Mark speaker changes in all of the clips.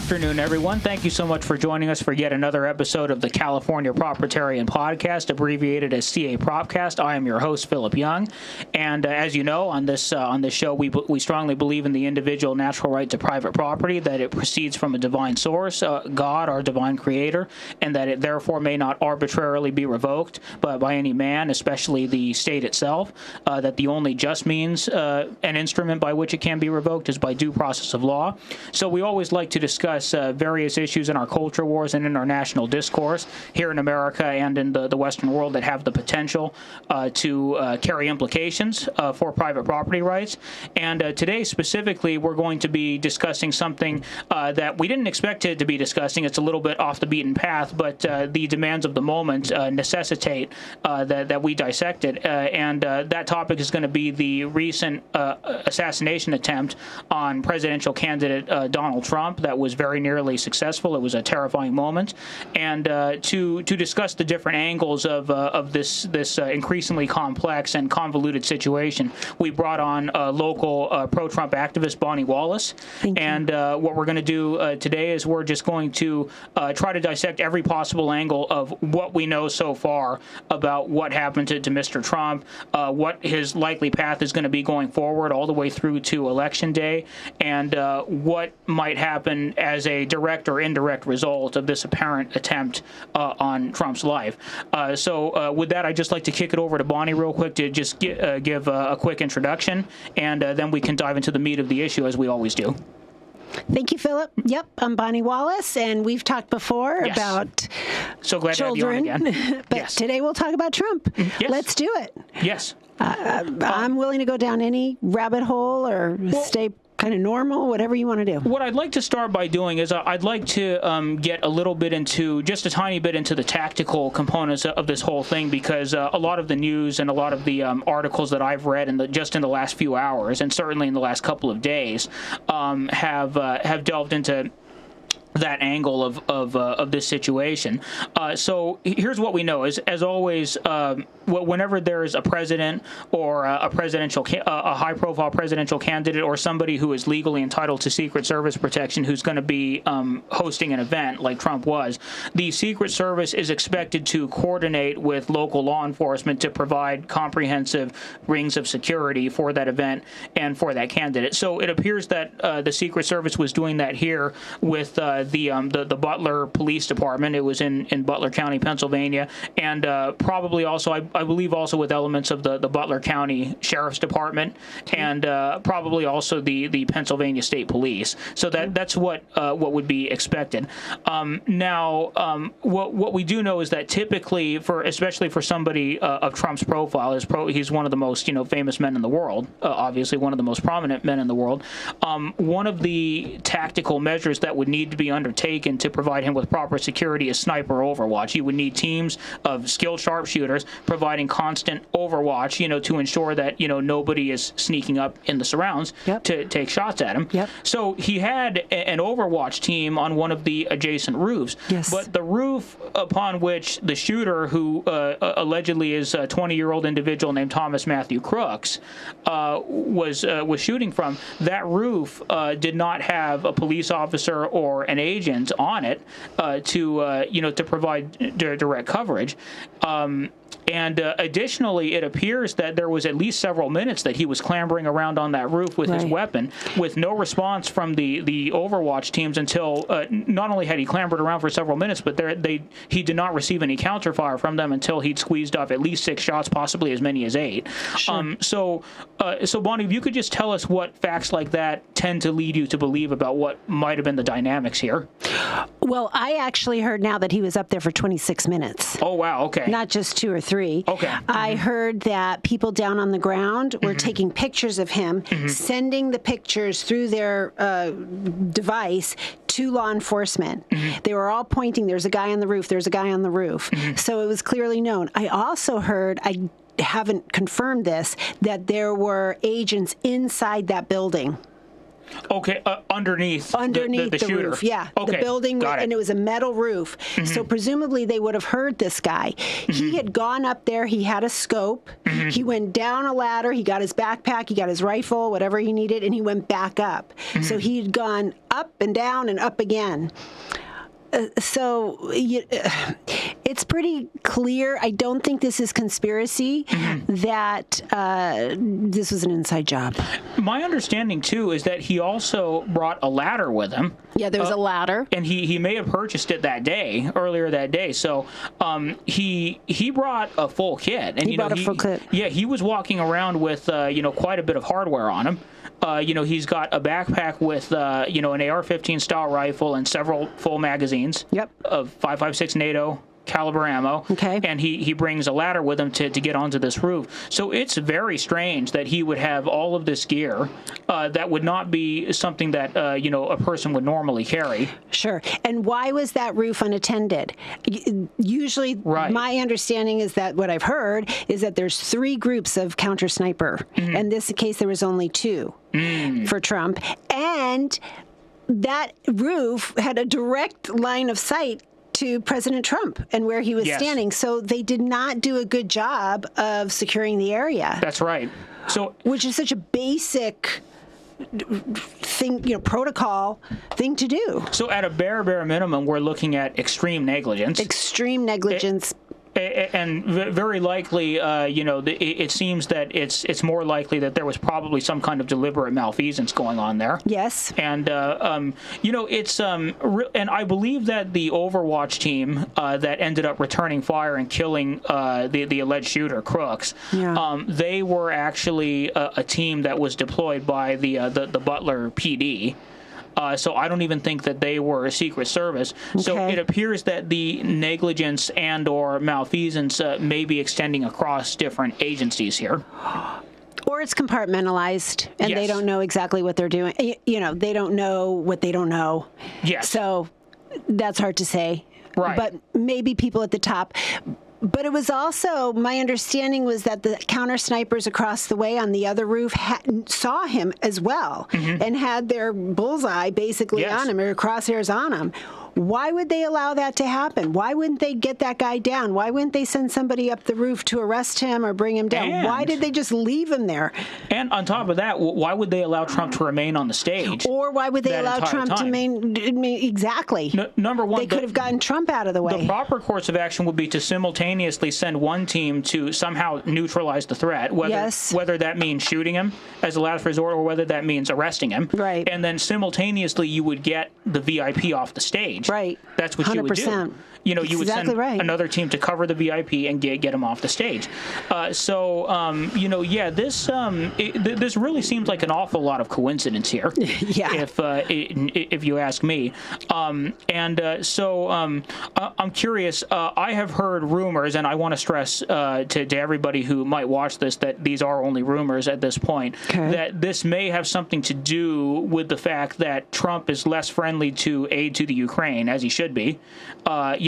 Speaker 1: afternoon, everyone. Thank you so much for joining us for yet another episode of the California Propertarian Podcast, abbreviated as CA Propertast. I am your host, Philip Young, and as you know, on this show, we strongly believe in the individual natural right to private property, that it proceeds from a divine source, God, our divine creator, and that it therefore may not arbitrarily be revoked by any man, especially the state itself, that the only just means an instrument by which it can be revoked is by due process of law. So we always like to discuss various issues in our culture wars and in our national discourse here in America and in the Western world that have the potential to carry implications for private property rights. And today specifically, we're going to be discussing something that we didn't expect to be discussing. It's a little bit off the beaten path, but the demands of the moment necessitate that we dissect it. And that topic is going to be the recent assassination attempt on presidential candidate Donald Trump that was very nearly successful. It was a terrifying moment. And to discuss the different angles of this increasingly complex and convoluted situation, we brought on local pro-Trump activist Bonnie Wallace. And what we're going to do today is we're just going to try to dissect every possible angle of what we know so far about what happened to Mr. Trump, what his likely path is going to be going forward all the way through to Election Day, and what might happen as a direct or indirect result of this apparent attempt on Trump's life. So with that, I'd just like to kick it over to Bonnie real quick to just give a quick introduction, and then we can dive into the meat of the issue as we always do.
Speaker 2: Thank you, Philip. Yep, I'm Bonnie Wallace, and we've talked before about
Speaker 1: so glad
Speaker 2: children,
Speaker 1: to have you on again.
Speaker 2: but today we'll talk about Trump.
Speaker 1: Yes.
Speaker 2: Let's do it.
Speaker 1: Yes.
Speaker 2: I'm willing to go down any rabbit hole or stay kind of normal, whatever you want to do.
Speaker 1: What I'd like to start by doing is I'd like to get a little bit into, just a tiny bit into the tactical components of this whole thing, because a lot of the news and a lot of the articles that I've read just in the last few hours, and certainly in the last couple of days, have delved into that angle of this situation. So here's what we know: as always, whenever there is a president or a high-profile presidential candidate or somebody who is legally entitled to Secret Service protection who's going to be hosting an event like Trump was, the Secret Service is expected to coordinate with local law enforcement to provide comprehensive rings of security for that event and for that candidate. So it appears that the Secret Service was doing that here with the Butler Police Department. It was in Butler County, Pennsylvania, and probably also, I believe, also with elements of the Butler County Sheriff's Department, and probably also the Pennsylvania State Police. So that's what would be expected. Now, what we do know is that typically, especially for somebody of Trump's profile, he's one of the most famous men in the world, obviously one of the most prominent men in the world. One of the tactical measures that would need to be undertaken to provide him with proper security is sniper overwatch. You would need teams of skilled sharpshooters providing constant overwatch, to ensure that nobody is sneaking up in the surrounds to take shots at him. So he had an overwatch team on one of the adjacent roofs. But the roof upon which the shooter, who allegedly is a 20-year-old individual named Thomas Matthew Crooks, was shooting from, that roof did not have a police officer or an agent on it to provide direct coverage. And additionally, it appears that there was at least several minutes that he was clambering around on that roof with his weapon, with no response from the Overwatch teams until not only had he clambered around for several minutes, but he did not receive any counterfire from them until he'd squeezed off at least 6 shots, possibly as many as 8. Sure. So Bonnie, if you could just tell us what facts like that tend to lead you to believe about what might have been the dynamics here.
Speaker 2: Well, I actually heard now that he was up there for 26 minutes.
Speaker 1: Oh, wow. Okay.
Speaker 2: Not just 2 or 3.
Speaker 1: Okay.
Speaker 2: I heard that people down on the ground were taking pictures of him, sending the pictures through their device to law enforcement. They were all pointing, there's a guy on the roof, there's a guy on the roof. So it was clearly known. I also heard, I haven't confirmed this, that there were agents inside that building.
Speaker 1: Okay, underneath the shooter.
Speaker 2: roof. Yeah,
Speaker 1: okay.
Speaker 2: The building, and it was a metal roof. So presumably they would have heard this guy. He had gone up there. He had a scope. He went down a ladder. He got his backpack. He got his rifle, whatever he needed, and he went back up. So he had gone up and down and up again. It's pretty clear. I don't think this is conspiracy, that this was an inside job. My
Speaker 1: understanding, too, is that he also brought a ladder with him.
Speaker 2: Yeah, there was a ladder.
Speaker 1: And he may have purchased it earlier that day. So he brought a full kit. And,
Speaker 2: he brought a full kit.
Speaker 1: Yeah, he was walking around with, quite a bit of hardware on him. He's got a backpack with, an AR-15 style rifle and several full magazines of 5.56 NATO caliber ammo.
Speaker 2: Okay.
Speaker 1: And he brings a ladder with him to get onto this roof. So it's very strange that he would have all of this gear that would not be something that, a person would normally carry.
Speaker 2: Sure. And why was that roof unattended? Usually, my understanding is that what I've heard is that there's 3 groups of counter sniper. In this case, there was only 2 for Trump. And that roof had a direct line of sight to President Trump and where he was standing. So they did not do a good job of securing the area.
Speaker 1: That's right. So,
Speaker 2: which is such a basic thing, protocol thing to do.
Speaker 1: So at a bare minimum, we're looking at extreme negligence. And very likely, it seems that it's more likely that there was probably some kind of deliberate malfeasance going on there.
Speaker 2: Yes.
Speaker 1: And, it's, and I believe that the Overwatch team that ended up returning fire and killing the alleged shooter, Crooks, they were actually a team that was deployed by the Butler PD. So I don't even think that they were a Secret Service. Okay. So it appears that the negligence and or malfeasance may be extending across different agencies here.
Speaker 2: Or it's compartmentalized, and they don't know exactly what they're doing. They don't know what they don't know.
Speaker 1: Yes.
Speaker 2: So that's hard to say.
Speaker 1: Right.
Speaker 2: But maybe people at the top. But it was also, my understanding was that the counter snipers across the way on the other roof saw him as well and had their bullseye basically on him, or crosshairs on him. Why would they allow that to happen? Why wouldn't they get that guy down? Why wouldn't they send somebody up the roof to arrest him or bring him down? Why did they just leave him there?
Speaker 1: And on top of that, why would they allow Trump to remain on the stage?
Speaker 2: Or why would they allow Trump to remain? Exactly.
Speaker 1: Number one,
Speaker 2: they could have gotten Trump out of the way.
Speaker 1: The proper course of action would be to simultaneously send one team to somehow neutralize the threat, whether that means shooting him as a last resort or whether that means arresting him.
Speaker 2: Right.
Speaker 1: And then simultaneously you would get the VIP off the stage.
Speaker 2: Right.
Speaker 1: That's what 100%. You would do. You would send another team to cover the VIP and get him off the stage. This really seems like an awful lot of coincidence here. If you ask me. I'm curious. I have heard rumors, and I want to stress to everybody who might watch this that these are only rumors at this point. Okay. That this may have something to do with the fact that Trump is less friendly to aid to the Ukraine, as he should be.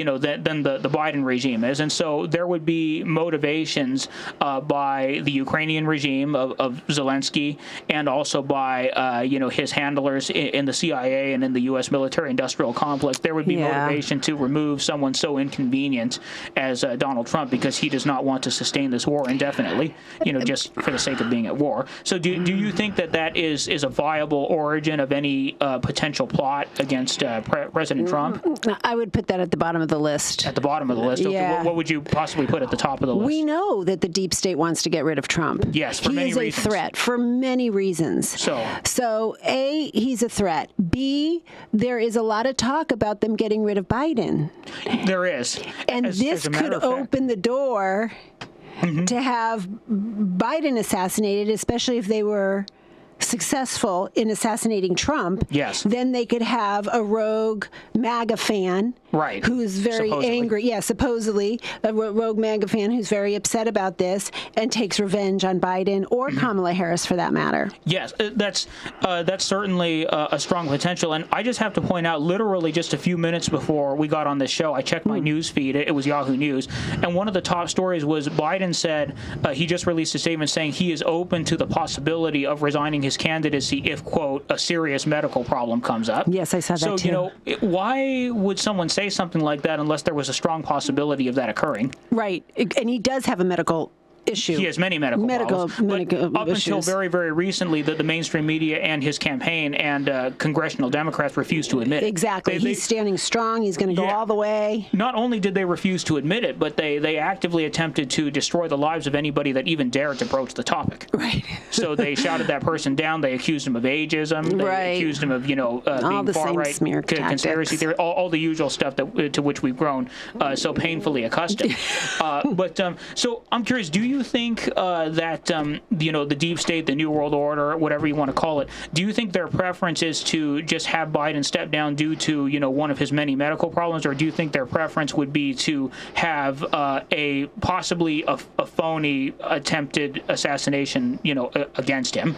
Speaker 1: Than the Biden regime is. And so there would be motivations by the Ukrainian regime of Zelensky and also by, his handlers in the CIA and in the U.S. military-industrial complex. There would be motivation to remove someone so inconvenient as Donald Trump because he does not want to sustain this war indefinitely, just for the sake of being at war. So do you think that is a viable origin of any potential plot against President Trump?
Speaker 2: I would put that at the bottom of the list.
Speaker 1: At the bottom of the list?
Speaker 2: Yeah.
Speaker 1: Okay, what would you possibly put at the top of the list?
Speaker 2: We know that the deep state wants to get rid of Trump.
Speaker 1: Yes, for many reasons.
Speaker 2: He is a threat for many reasons. So A, he's a threat. B, there is a lot of talk about them getting rid of Biden.
Speaker 1: There is.
Speaker 2: And this could open the door to have Biden assassinated, especially if they were successful in assassinating Trump.
Speaker 1: Yes.
Speaker 2: Then they could have a rogue MAGA fan
Speaker 1: Right.
Speaker 2: who's very angry. Yeah, supposedly a rogue MAGA fan who's very upset about this and takes revenge on Biden or Kamala Harris for that matter.
Speaker 1: Yes, that's certainly a strong potential. And I just have to point out, literally just a few minutes before we got on this show, I checked my news feed. It was Yahoo News. And one of the top stories was Biden said he just released a statement saying he is open to the possibility of resigning his candidacy if, quote, a serious medical problem comes up.
Speaker 2: Yes, I saw that too.
Speaker 1: So, why would someone say something like that unless there was a strong possibility of that occurring?
Speaker 2: Right. And he does have a medical issue.
Speaker 1: He has many medical problems.
Speaker 2: Medical
Speaker 1: up
Speaker 2: issues.
Speaker 1: until very, very recently, the mainstream media and his campaign and congressional Democrats refused to admit it.
Speaker 2: Exactly. He's standing strong. He's going to go all the way.
Speaker 1: Not only did they refuse to admit it, but they actively attempted to destroy the lives of anybody that even dared to broach the topic.
Speaker 2: Right.
Speaker 1: So they shouted that person down. They accused him of ageism. They accused him of, being far-right conspiracy theory, all the usual stuff to which we've grown so painfully accustomed. So I'm curious, do you think that the deep state, the new world order, whatever you want to call it, do you think their preference is to just have Biden step down due to one of his many medical problems, or do you think their preference would be to have a possibly a phony attempted assassination against him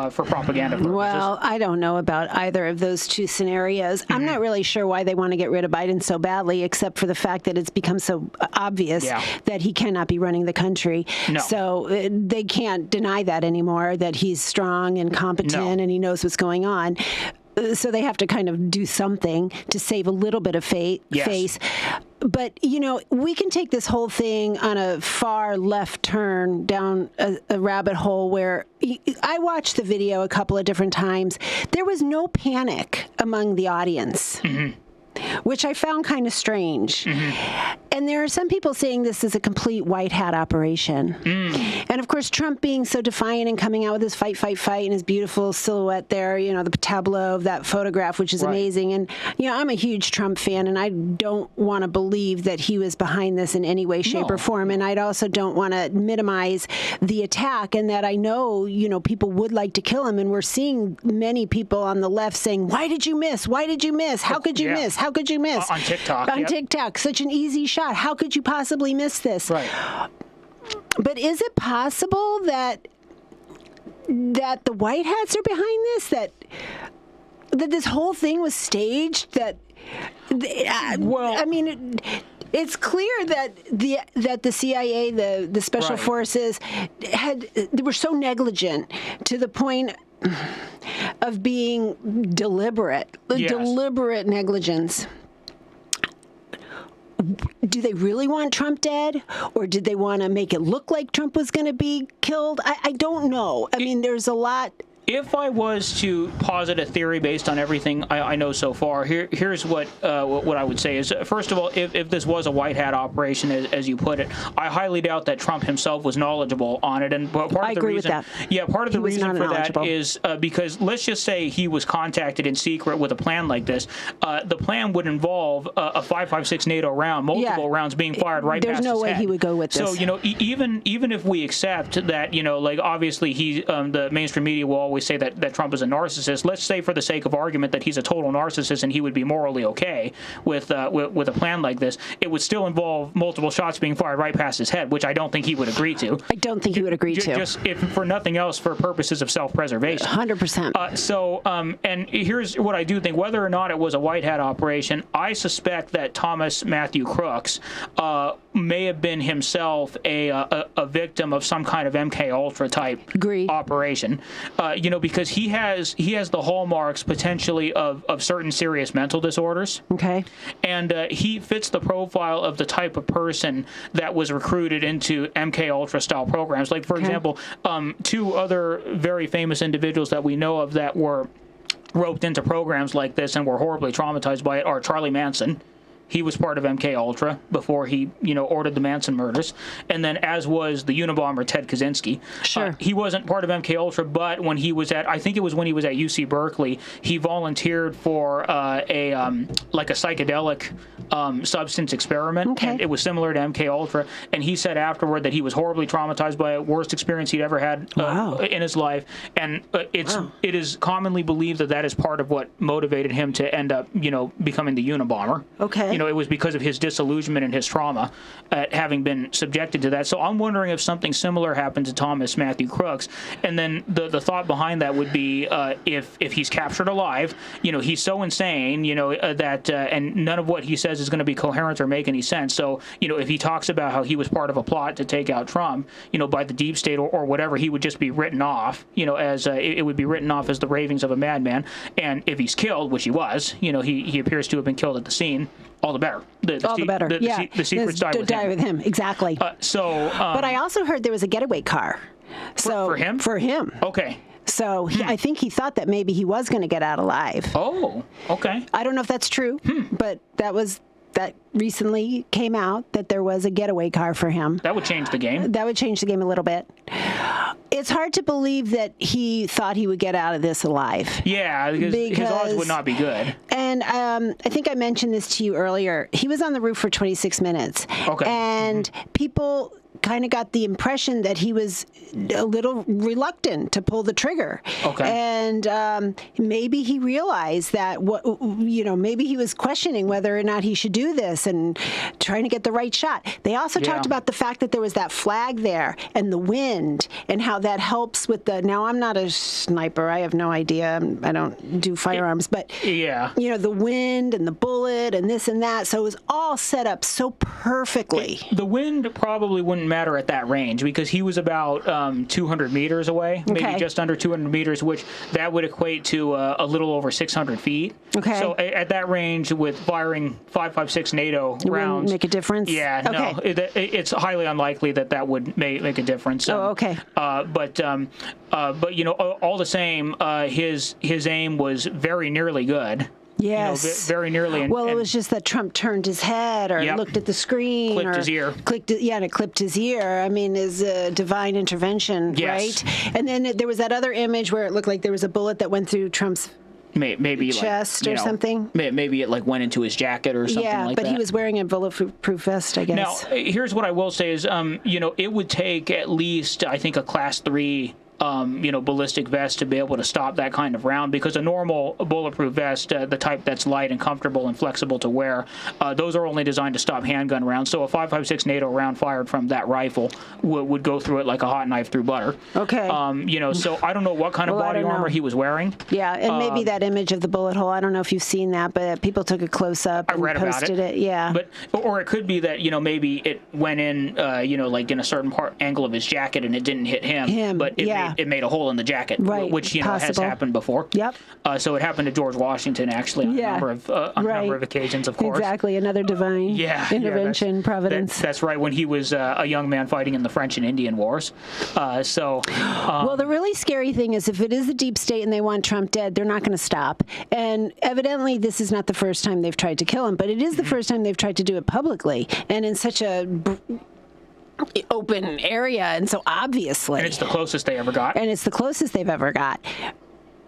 Speaker 1: for propaganda purposes?
Speaker 2: Well, I don't know about either of those two scenarios. I'm not really sure why they want to get rid of Biden so badly, except for the fact that it's become so obvious that he cannot be running the country.
Speaker 1: No.
Speaker 2: So they can't deny that anymore, that he's strong and competent and he knows what's going on. So they have to kind of do something to save a little bit of face. But, we can take this whole thing on a far left turn down a rabbit hole where I watched the video a couple of different times. There was no panic among the audience. Which I found kind of strange. And there are some people saying this is a complete white hat operation. And of course, Trump being so defiant and coming out with his fight, and his beautiful silhouette there, the tableau of that photograph, which is amazing. And, I'm a huge Trump fan, and I don't want to believe that he was behind this in any way, shape, or form. And I also don't want to minimize the attack, and that I know, people would like to kill him. And we're seeing many people on the left saying, why did you miss? Why did you miss? How could you miss? How could you miss?
Speaker 1: On TikTok.
Speaker 2: On TikTok. Such an easy shot. How could you possibly miss this?
Speaker 1: Right.
Speaker 2: But is it possible that the White Hats are behind this? That this whole thing was staged? It's clear that the CIA, the special forces, they were so negligent to the point of being deliberate negligence. Do they really want Trump dead, or did they want to make it look like Trump was going to be killed? I don't know. There's a lot.
Speaker 1: If I was to posit a theory based on everything I know so far, here's what I would say is, first of all, if this was a white hat operation, as you put it, I highly doubt that Trump himself was knowledgeable on it. And part
Speaker 2: I
Speaker 1: of the
Speaker 2: agree
Speaker 1: reason,
Speaker 2: with that.
Speaker 1: Yeah, part of the reason for that
Speaker 2: knowledgeable.
Speaker 1: is because let's just say he was contacted in secret with a plan like this. The plan would involve a 5.56 NATO round, multiple rounds being fired right past his head.
Speaker 2: There's no way he would go with this.
Speaker 1: So even if we accept that obviously he the mainstream media will always say that Trump is a narcissist. Let's say, for the sake of argument, that he's a total narcissist and he would be morally okay with a plan like this. It would still involve multiple shots being fired right past his head, which I don't think he would agree to.
Speaker 2: I don't think he would agree to.
Speaker 1: Just if for nothing else, for purposes of self-preservation.
Speaker 2: 100%.
Speaker 1: And here's what I do think: whether or not it was a white hat operation, I suspect that Thomas Matthew Crooks may have been himself a victim of some kind of MK Ultra type operation. Because he has the hallmarks potentially of certain serious mental disorders.
Speaker 2: Okay.
Speaker 1: And he fits the profile of the type of person that was recruited into MK Ultra style programs. Like, for example, two other very famous individuals that we know of that were roped into programs like this and were horribly traumatized by it are Charlie Manson he was part of MK Ultra before he, ordered the Manson murders, and then as was the Unabomber Ted Kaczynski.
Speaker 2: Sure.
Speaker 1: He wasn't part of MK Ultra, but when he was I think it was when he was at UC Berkeley, he volunteered for a psychedelic substance experiment,
Speaker 2: Okay.
Speaker 1: and it was similar to MK Ultra. And he said afterward that he was horribly traumatized by it, worst experience he'd ever had in his life. And it is commonly believed that is part of what motivated him to end up, becoming the Unabomber.
Speaker 2: Okay.
Speaker 1: It was because of his disillusionment and his trauma at having been subjected to that. So I'm wondering if something similar happened to Thomas Matthew Crooks. And then the thought behind that would be if he's captured alive, he's so insane, that and none of what he says is going to be coherent or make any sense. So, if he talks about how he was part of a plot to take out Trump, by the deep state or whatever, he would just be written off, as it would be written off as the ravings of a madman. And if he's killed, which he was, he appears to have been killed at the scene, all the better.
Speaker 2: All the better.
Speaker 1: The secrets die with him.
Speaker 2: Exactly.
Speaker 1: But
Speaker 2: I also heard there was a getaway car. So
Speaker 1: for him?
Speaker 2: For him.
Speaker 1: Okay.
Speaker 2: So I think he thought that maybe he was going to get out alive.
Speaker 1: Oh, okay.
Speaker 2: I don't know if that's true, but that recently came out that there was a getaway car for him.
Speaker 1: That would change the game.
Speaker 2: That would change the game a little bit. It's hard to believe that he thought he would get out of this alive.
Speaker 1: Yeah, because his odds would not be good.
Speaker 2: And I think I mentioned this to you earlier. He was on the roof for 26 minutes.
Speaker 1: Okay.
Speaker 2: And people kind of got the impression that he was a little reluctant to pull the trigger.
Speaker 1: Okay.
Speaker 2: And maybe he realized that, maybe he was questioning whether or not he should do this and trying to get the right shot. They also talked about the fact that there was that flag there and the wind and how that helps with now I'm not a sniper. I have no idea. I don't do firearms, but the wind and the bullet and this and that. So it was all set up so perfectly.
Speaker 1: The wind probably wouldn't matter at that range because he was about 200 meters away, maybe just under 200 meters, which that would equate to a little over 600 feet.
Speaker 2: Okay.
Speaker 1: So at that range, with firing 5.56 NATO rounds,
Speaker 2: wouldn't make a difference.
Speaker 1: Yeah,
Speaker 2: okay.
Speaker 1: No, it's highly unlikely that would make a difference.
Speaker 2: Okay.
Speaker 1: But all the same, his aim was very nearly good.
Speaker 2: Yes.
Speaker 1: Very nearly.
Speaker 2: It was just that Trump turned his head or looked at the screen.
Speaker 1: Clipped his ear.
Speaker 2: And it clipped his ear. I mean, is a divine intervention, right? And then there was that other image where it looked like there was a bullet that went through Trump's
Speaker 1: maybe
Speaker 2: chest or something.
Speaker 1: Maybe it went into his jacket or something like that.
Speaker 2: Yeah, but he was wearing a bulletproof vest, I guess.
Speaker 1: Now, here's what I will say is, it would take at least, I think, a Class 3 ballistic vest to be able to stop that kind of round, because a normal bulletproof vest, the type that's light and comfortable and flexible to wear, those are only designed to stop handgun rounds. So a 5.56 NATO round fired from that rifle would go through it like a hot knife through butter.
Speaker 2: Okay.
Speaker 1: So I don't know what kind of body armor he was wearing.
Speaker 2: Yeah, and maybe that image of the bullet hole, I don't know if you've seen that, but people took a close-up and posted it. Yeah.
Speaker 1: Or it could be that, maybe it went in, like in a certain angle of his jacket and it didn't hit him. But it made a hole in the jacket, which has happened before.
Speaker 2: Yep.
Speaker 1: So it happened to George Washington actually on a number of occasions, of course.
Speaker 2: Exactly, another divine intervention, providence.
Speaker 1: That's right. When he was a young man fighting in the French and Indian Wars. Well,
Speaker 2: the really scary thing is if it is the deep state and they want Trump dead, they're not going to stop. And evidently, this is not the first time they've tried to kill him, but it is the first time they've tried to do it publicly and in such a open area, and so obviously.
Speaker 1: And it's the closest they ever got.
Speaker 2: And it's the closest they've ever got,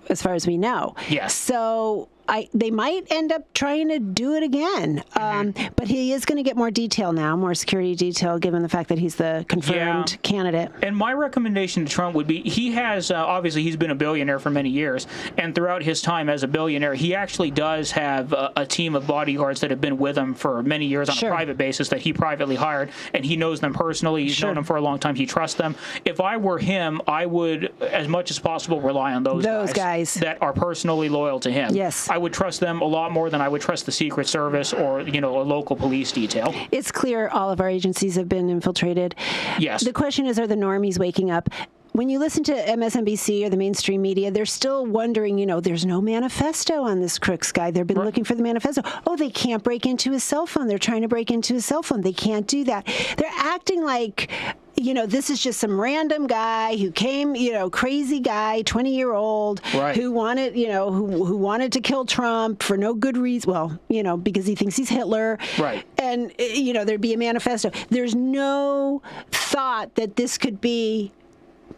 Speaker 2: as far as we know.
Speaker 1: Yes.
Speaker 2: So they might end up trying to do it again. But he is going to get more detail now, more security detail, given the fact that he's the confirmed candidate.
Speaker 1: And my recommendation to Trump would be, he has, obviously he's been a billionaire for many years, and throughout his time as a billionaire, he actually does have a team of bodyguards that have been with him for many years on a private basis that he privately hired, and he knows them personally. He's known them for a long time. He trusts them. If I were him, I would, as much as possible, rely on those guys that are personally loyal to him.
Speaker 2: Yes.
Speaker 1: I would trust them a lot more than I would trust the Secret Service or, a local police detail.
Speaker 2: It's clear all of our agencies have been infiltrated.
Speaker 1: Yes.
Speaker 2: The question is, are the normies waking up? When you listen to MSNBC or the mainstream media, they're still wondering, there's no manifesto on this Crooks guy. They've been looking for the manifesto. Oh, they can't break into his cell phone. They're trying to break into his cell phone. They can't do that. They're acting like this is just some random guy who came, crazy guy, 20-year-old,
Speaker 1: right.
Speaker 2: who wanted, who wanted to kill Trump for no good reason. Well, because he thinks he's Hitler.
Speaker 1: Right.
Speaker 2: And, there'd be a manifesto. There's no thought that this could be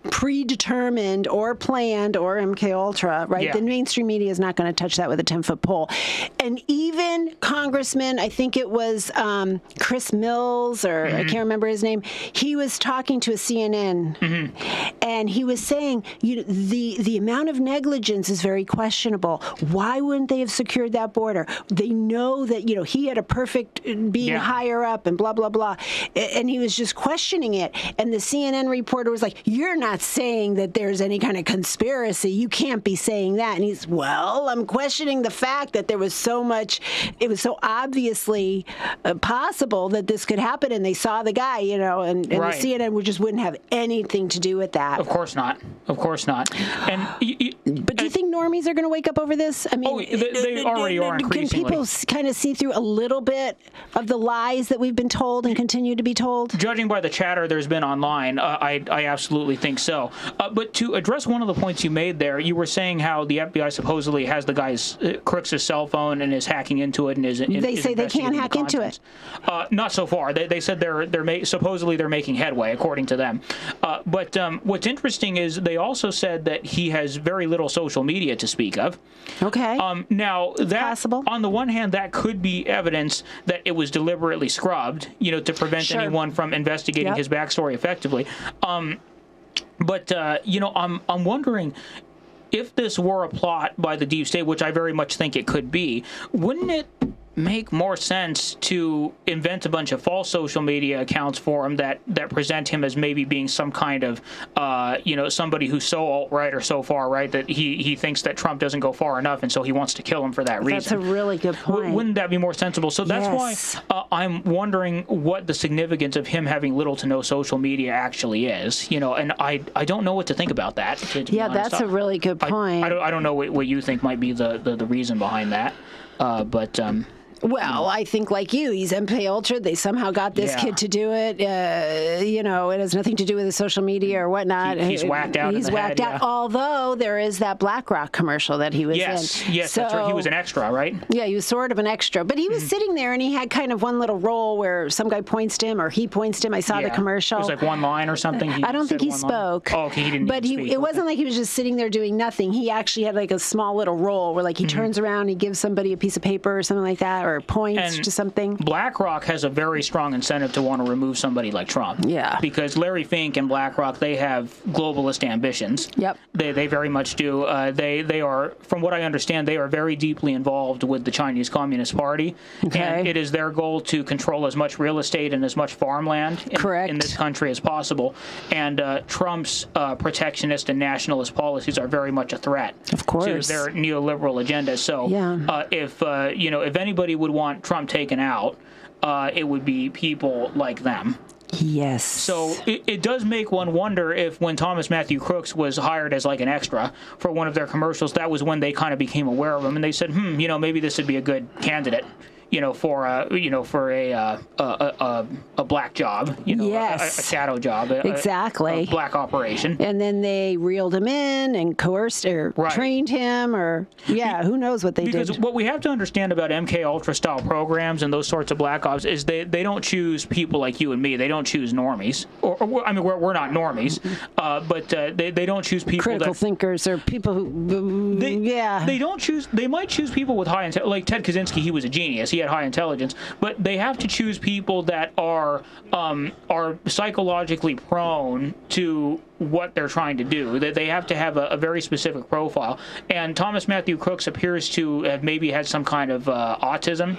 Speaker 2: predetermined or planned or MK Ultra, right?
Speaker 1: Yeah.
Speaker 2: The mainstream media is not going to touch that with a 10-foot pole. And even Congressman, I think it was Chris Mills, or I can't remember his name, he was talking to a CNN, and he was saying, the amount of negligence is very questionable. Why wouldn't they have secured that border? They know that, he had a perfect being higher up and blah, blah, blah. And he was just questioning it. And the CNN reporter was like, you're not saying that there's any kind of conspiracy. You can't be saying that. And he's, I'm questioning the fact that there was so much, it was so obviously possible that this could happen. And they saw the guy, and
Speaker 1: right.
Speaker 2: the CNN just wouldn't have anything to do with that.
Speaker 1: Of course not. Of course not. And
Speaker 2: but do you think normies are going to wake up over this? I mean,
Speaker 1: they already are increasingly.
Speaker 2: Can people kind of see through a little bit of the lies that we've been told and continue to be told?
Speaker 1: Judging by the chatter there's been online, I absolutely think so. But to address one of the points you made there, you were saying how the FBI supposedly has the guy's Crooks' cell phone and is hacking into it and is.
Speaker 2: They say they can't hack into it.
Speaker 1: Not so far. They said supposedly they're making headway, according to them. But what's interesting is they also said that he has very little social media to speak of.
Speaker 2: Okay.
Speaker 1: Now that
Speaker 2: possible.
Speaker 1: On the one hand, that could be evidence that it was deliberately scrubbed, to prevent anyone from investigating his backstory effectively. But I'm wondering if this were a plot by the deep state, which I very much think it could be. Wouldn't it make more sense to invent a bunch of false social media accounts for him that present him as maybe being some kind of somebody who's so alt-right or so far right that he thinks that Trump doesn't go far enough, and so he wants to kill him for that reason?
Speaker 2: That's a really good point.
Speaker 1: Wouldn't that be more sensible? So that's why I'm wondering what the significance of him having little to no social media actually is. And I don't know what to think about that. To be honest.
Speaker 2: That's a really good point.
Speaker 1: I don't know what you think might be the reason behind that, but.
Speaker 2: Well, I think like you, he's MK Ultra. They somehow got this kid to do it. It has nothing to do with his social media or whatnot.
Speaker 1: He's whacked out.
Speaker 2: He's whacked out. Yeah. Although there is that BlackRock commercial that he was in.
Speaker 1: Yes, that's right. He was an extra, right?
Speaker 2: Yeah, he was sort of an extra. But he was sitting there, and he had kind of one little role where some guy points to him, or he points to him. I saw the commercial.
Speaker 1: It was like one line or something.
Speaker 2: I don't think he spoke.
Speaker 1: Oh, okay, he didn't.
Speaker 2: But
Speaker 1: speak.
Speaker 2: It wasn't like he was just sitting there doing nothing. He actually had like a small little role where, like, he turns around, he gives somebody a piece of paper or something like that, or points to something.
Speaker 1: BlackRock has a very strong incentive to want to remove somebody like Trump.
Speaker 2: Yeah.
Speaker 1: Because Larry Fink and BlackRock, they have globalist ambitions.
Speaker 2: Yep.
Speaker 1: They very much do. They are, from what I understand, they are very deeply involved with the Chinese Communist Party.
Speaker 2: Okay.
Speaker 1: And it is their goal to control as much real estate and as much farmland in this country as possible. And Trump's protectionist and nationalist policies are very much a threat to their neoliberal agenda. So if anybody would want Trump taken out, it would be people like them.
Speaker 2: Yes.
Speaker 1: So it does make one wonder if when Thomas Matthew Crooks was hired as like an extra for one of their commercials, that was when they kind of became aware of him and they said, maybe this would be a good candidate. For a black job, a shadow job, a black operation.
Speaker 2: And then they reeled him in and coerced or trained him, or who knows what they did.
Speaker 1: Because what we have to understand about MK Ultra style programs and those sorts of black ops is they don't choose people like you and me. They don't choose normies, we're not normies, but they don't choose people
Speaker 2: critical thinkers or people who
Speaker 1: they don't choose. They might choose people with high intelligence, like Ted Kaczynski. He was a genius. He had high intelligence, but they have to choose people that are psychologically prone to what they're trying to do. They have to have a very specific profile. And Thomas Matthew Crooks appears to have maybe had some kind of autism.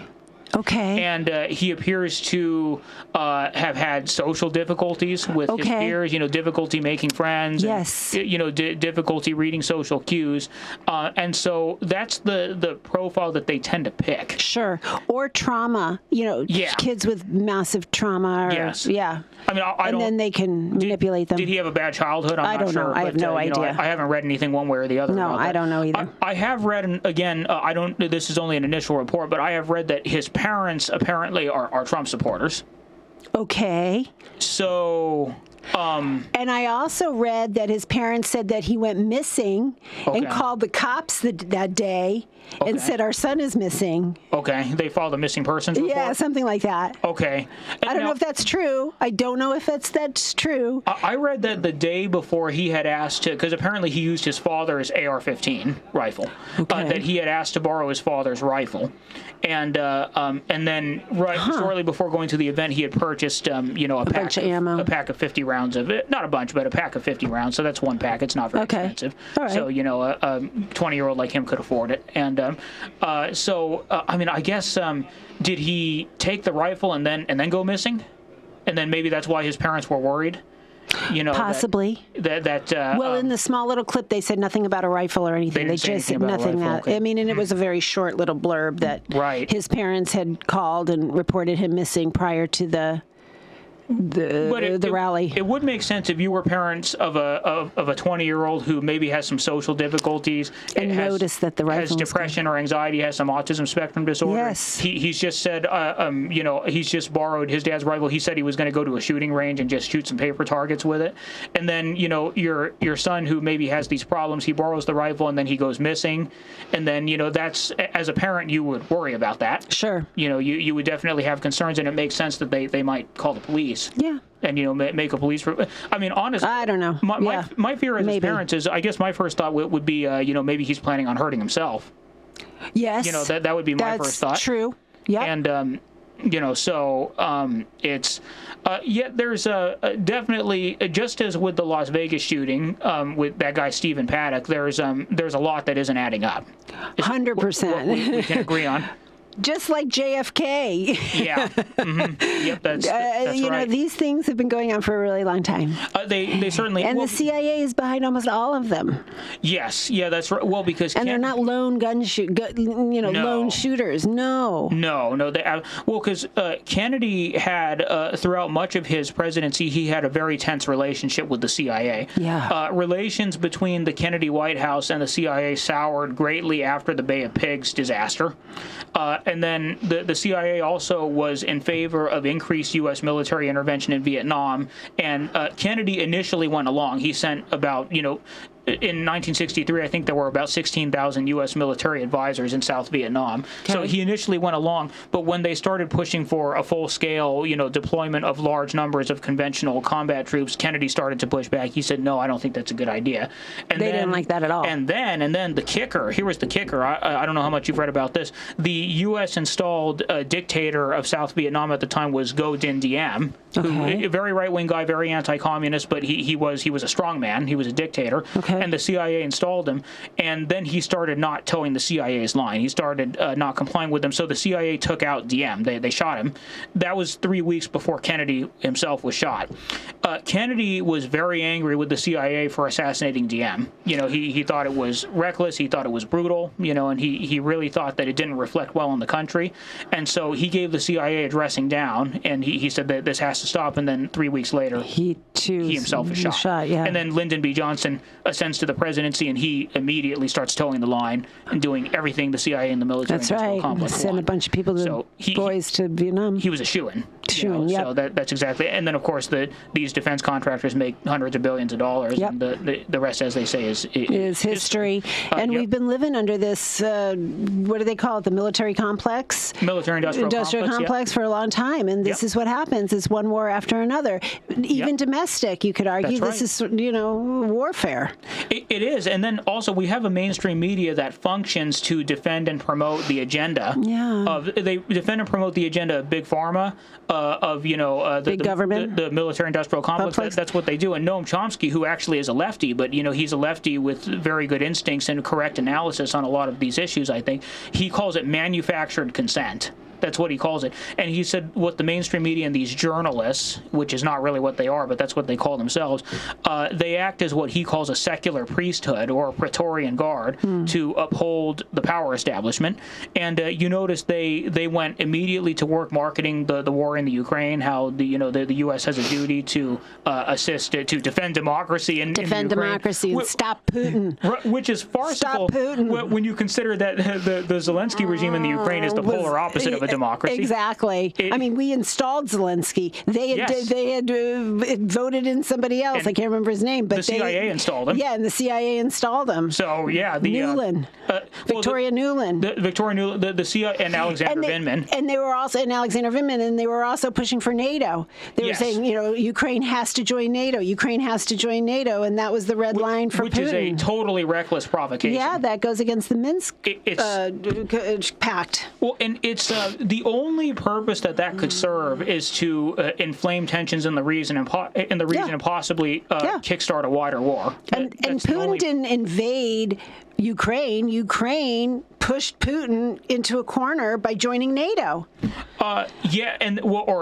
Speaker 2: Okay.
Speaker 1: And he appears to have had social difficulties with his peers, difficulty making friends.
Speaker 2: Yes.
Speaker 1: And, difficulty reading social cues. And so that's the profile that they tend to pick.
Speaker 2: Sure. Or trauma, kids with massive trauma. Or,
Speaker 1: yes.
Speaker 2: Yeah.
Speaker 1: And
Speaker 2: then they can manipulate them.
Speaker 1: Did he have a bad childhood?
Speaker 2: I don't know. I have no idea.
Speaker 1: I haven't read anything one way or the other.
Speaker 2: No, I don't know either.
Speaker 1: I have read, and again, this is only an initial report, but I have read that his parents apparently are Trump supporters.
Speaker 2: Okay.
Speaker 1: So
Speaker 2: And I also read that his parents said that he went missing and called the cops that day and said, our son is missing.
Speaker 1: Okay. They filed a missing persons report?
Speaker 2: Yeah, something like that.
Speaker 1: Okay.
Speaker 2: I don't know if that's true. I don't know if that's true.
Speaker 1: I read that the day before he had asked to, because apparently he used his father's AR-15 rifle, that he had asked to borrow his father's rifle. And then shortly before going to the event, he had purchased, a
Speaker 2: bunch of ammo.
Speaker 1: A pack of 50 rounds of it. Not a bunch, but a pack of 50 rounds. So that's one pack. It's not very expensive.
Speaker 2: All right.
Speaker 1: So, a 20-year-old like him could afford it. And I guess, did he take the rifle and then go missing? And then maybe that's why his parents were worried?
Speaker 2: Possibly. Well, in the small little clip, they said nothing about a rifle or anything. They just said nothing. And it was a very short little blurb that his parents had called and reported him missing prior to the rally.
Speaker 1: It would make sense if you were parents of a 20-year-old who maybe has some social difficulties
Speaker 2: and notice that the rifle
Speaker 1: has depression or anxiety, has some autism spectrum disorder.
Speaker 2: Yes.
Speaker 1: He's just said, he's just borrowed his dad's rifle. He said he was going to go to a shooting range and just shoot some paper targets with it. And then, your son who maybe has these problems, he borrows the rifle and then he goes missing. And then, that's, as a parent, you would worry about that.
Speaker 2: Sure.
Speaker 1: You would definitely have concerns, and it makes sense that they might call the police.
Speaker 2: Yeah.
Speaker 1: And, make a police... honestly...
Speaker 2: I don't know.
Speaker 1: My fear as his parents is, I guess my first thought would be, maybe he's planning on hurting himself.
Speaker 2: Yes.
Speaker 1: That would be my first thought.
Speaker 2: That's true. Yeah.
Speaker 1: And, it's... there's definitely, just as with the Las Vegas shooting, with that guy Stephen Paddock, there's a lot that isn't adding up.
Speaker 2: 100%.
Speaker 1: We can agree on.
Speaker 2: Just like JFK.
Speaker 1: Yeah. Mm-hmm. Yep, that's right.
Speaker 2: These things have been going on for a really long time.
Speaker 1: They certainly...
Speaker 2: And the CIA is behind almost all of them.
Speaker 1: Yes. Yeah, that's right. Well, because...
Speaker 2: And they're not lone lone shooters. No.
Speaker 1: No. Because Kennedy had, throughout much of his presidency, he had a very tense relationship with the CIA.
Speaker 2: Yeah.
Speaker 1: Relations between the Kennedy White House and the CIA soured greatly after the Bay of Pigs disaster. And then the CIA also was in favor of increased U.S. military intervention in Vietnam. And Kennedy initially went along. He sent about, in 1963, I think there were about 16,000 U.S. military advisors in South Vietnam. Okay. So he initially went along, but when they started pushing for a full-scale, deployment of large numbers of conventional combat troops, Kennedy started to push back. He said, "No, I don't think that's a good idea." And
Speaker 2: they didn't like that at all.
Speaker 1: And then the kicker. Here was the kicker. I don't know how much you've read about this. The U.S. installed dictator of South Vietnam at the time was Ngo Dinh Diem, who a very right-wing guy, very anti-communist, but he was a strong man. He was a dictator. Okay. And the CIA installed him, and then he started not towing the CIA's line. He started not complying with them, so the CIA took out Diem. They shot him. That was 3 weeks before Kennedy himself was shot. Kennedy was very angry with the CIA for assassinating Diem. He thought it was reckless. He thought it was brutal, and he really thought that it didn't reflect well on the country. And so he gave the CIA a dressing down, and he said that this has to stop, and then 3 weeks later, he himself is shot. Yeah. And then Lyndon B. Johnson ascends to the presidency, and he immediately starts towing the line and doing everything the CIA and the military industrial complex
Speaker 2: send a bunch of people boys to Vietnam.
Speaker 1: He was a shoo-in.
Speaker 2: Yep.
Speaker 1: So that's exactly. And then, of course, these defense contractors make hundreds of billions of dollars,
Speaker 2: yep.
Speaker 1: And the rest, as they say, is
Speaker 2: history. And we've been living under this, what do they call it, the military complex?
Speaker 1: Military-industrial complex
Speaker 2: for a long time. And this is what happens. It's one war after another. Even domestic, you could argue. This is, warfare.
Speaker 1: It is. And then also we have a mainstream media that functions to defend and promote the agenda.
Speaker 2: Yeah.
Speaker 1: They defend and promote the agenda of Big Pharma,
Speaker 2: big government,
Speaker 1: the military-industrial complex. That's what they do. And Noam Chomsky, who actually is a lefty, but he's a lefty with very good instincts and correct analysis on a lot of these issues. I think he calls it manufactured consent. That's what he calls it. And he said what the mainstream media and these journalists, which is not really what they are, but that's what they call themselves, they act as what he calls a secular priesthood or a Praetorian Guard to uphold the power establishment. And you notice they went immediately to work marketing the war in the Ukraine, how the U.S. has a duty to assist to defend democracy and
Speaker 2: democracy and stop Putin.
Speaker 1: Which is farcical
Speaker 2: Stop Putin.
Speaker 1: when you consider that the Zelensky regime in the Ukraine is the polar opposite of a democracy.
Speaker 2: Exactly. I mean, we installed Zelensky. They had voted in somebody else. I can't remember his name, but
Speaker 1: the CIA installed him.
Speaker 2: Yeah, and the CIA installed him.
Speaker 1: So
Speaker 2: Nuland, Victoria Nuland,
Speaker 1: Victoria Nuland, the CIA, and Alexander Vindman,
Speaker 2: and they were also and they were also pushing for NATO. They were saying, Ukraine has to join NATO. Ukraine has to join NATO, and that was the red line for
Speaker 1: which
Speaker 2: Putin.
Speaker 1: Is a totally reckless provocation.
Speaker 2: Yeah, that goes against the Minsk pact.
Speaker 1: Well, and it's the only purpose that could serve is to inflame tensions in the region and possibly kickstart a wider war.
Speaker 2: And Putin didn't invade Ukraine. Ukraine pushed Putin into a corner by joining NATO.
Speaker 1: Or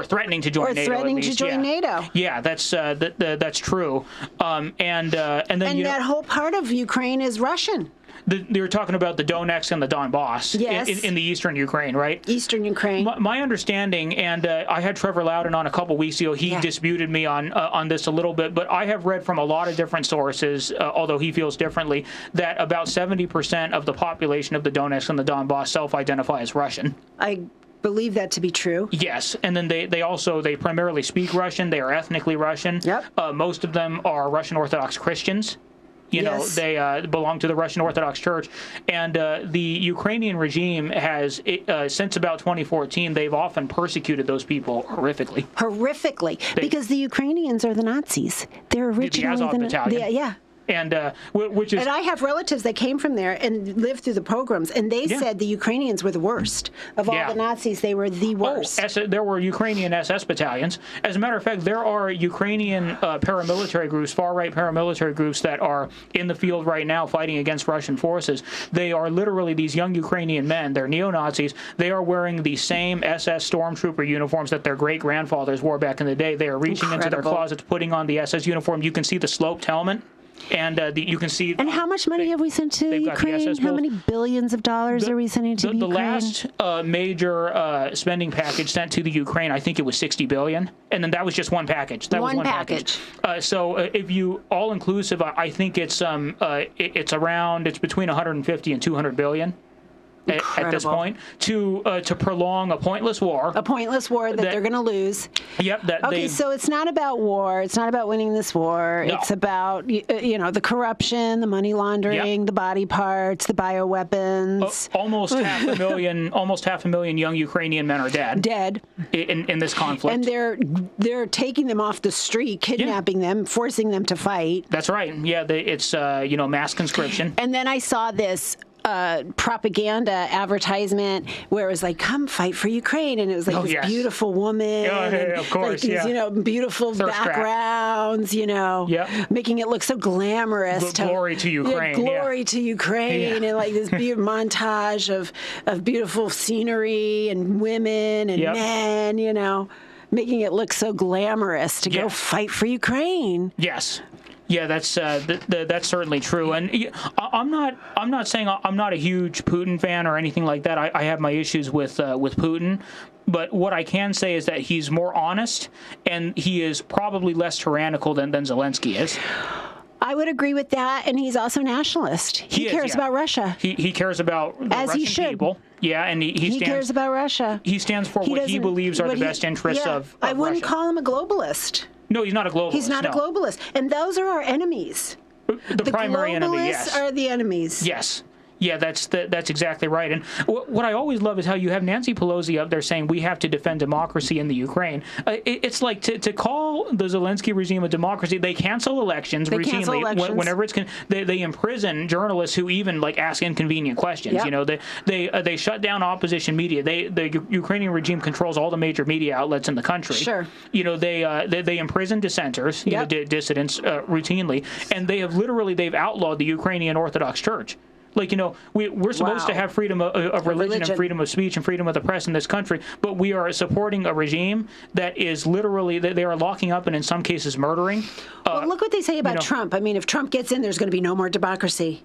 Speaker 1: threatening to join NATO.
Speaker 2: Or threatening to join NATO.
Speaker 1: Yeah, that's true. And that
Speaker 2: whole part of Ukraine is Russian.
Speaker 1: They were talking about the Donetsk and the Donbass in the eastern Ukraine, right?
Speaker 2: Eastern Ukraine.
Speaker 1: My understanding, and I had Trevor Loudon on a couple weeks ago. He disputed me on this a little bit, but I have read from a lot of different sources, although he feels differently, that about 70% of the population of the Donetsk and the Donbass self-identify as Russian.
Speaker 2: I believe that to be true.
Speaker 1: Yes, and then they primarily speak Russian. They are ethnically Russian.
Speaker 2: Yep.
Speaker 1: Most of them are Russian Orthodox Christians. They belong to the Russian Orthodox Church. And the Ukrainian regime has, since about 2014, they've often persecuted those people horrifically.
Speaker 2: Because the Ukrainians are the Nazis. They're originally
Speaker 1: the Azov battalion. And which is,
Speaker 2: and I have relatives that came from there and lived through the pogroms, and they said the Ukrainians were the worst of all the Nazis. They were the worst.
Speaker 1: There were Ukrainian SS battalions. As a matter of fact, there are Ukrainian paramilitary groups, far-right paramilitary groups that are in the field right now fighting against Russian forces. They are literally these young Ukrainian men. They're neo-Nazis. They are wearing the same SS stormtrooper uniforms that their great-grandfathers wore back in the day. They are reaching into their closets, putting on the SS uniform. You can see the sloped helmet. And you can see.
Speaker 2: And how much money have we sent to Ukraine? How many billions of dollars are we sending to Ukraine?
Speaker 1: The last major spending package sent to the Ukraine, I think it was $60 billion, and then that was just one package. That was one package. So if you all inclusive, I think it's between 150 and 200 billion. At this point, to prolong a pointless war.
Speaker 2: A pointless war that they're going to lose.
Speaker 1: Yep.
Speaker 2: So it's not about war. It's not about winning this war.
Speaker 1: No.
Speaker 2: It's about the corruption, the money laundering, the body parts, the bioweapons.
Speaker 1: Almost half a million young Ukrainian men are dead in this conflict.
Speaker 2: And they're taking them off the street, kidnapping them, forcing them to fight.
Speaker 1: That's right. Yeah. It's mass conscription.
Speaker 2: And then I saw this propaganda advertisement where it was like, come fight for Ukraine, and it was like this beautiful woman,
Speaker 1: of course,
Speaker 2: like these, beautiful backgrounds, making it look so glamorous.
Speaker 1: Glory to Ukraine.
Speaker 2: Glory to Ukraine, and like this montage of beautiful scenery and women and men, making it look so glamorous to go fight for Ukraine.
Speaker 1: Yes. Yeah, that's certainly true, and I'm not saying I'm not a huge Putin fan or anything like that. I have my issues with Putin, but what I can say is that he's more honest, and he is probably less tyrannical than Zelensky is.
Speaker 2: I would agree with that, and he's also nationalist. He cares about Russia.
Speaker 1: He cares about the Russian people. Yeah, and he
Speaker 2: cares about Russia.
Speaker 1: He stands for what he believes are the best interests of
Speaker 2: I wouldn't
Speaker 1: Russia.
Speaker 2: call him a globalist.
Speaker 1: No, he's not a globalist.
Speaker 2: He's not a globalist. And those are our enemies.
Speaker 1: The primary enemy, yes.
Speaker 2: The globalists are the enemies.
Speaker 1: Yes. Yeah, that's exactly right. And what I always love is how you have Nancy Pelosi up there saying we have to defend democracy in the Ukraine. It's like to call the Zelensky regime a democracy. They cancel elections routinely. Whenever they imprison journalists who even ask inconvenient questions. Yep. They shut down opposition media. The Ukrainian regime controls all the major media outlets in the country.
Speaker 2: Sure.
Speaker 1: They imprison dissenters, dissidents routinely, and they've outlawed the Ukrainian Orthodox Church. We're supposed to have freedom of religion and freedom of speech and freedom of the press in this country, but we are supporting a regime that is literally, they are locking up and in some cases murdering.
Speaker 2: Well, look what they say about Trump. I mean, if Trump gets in, there's going to be no more democracy.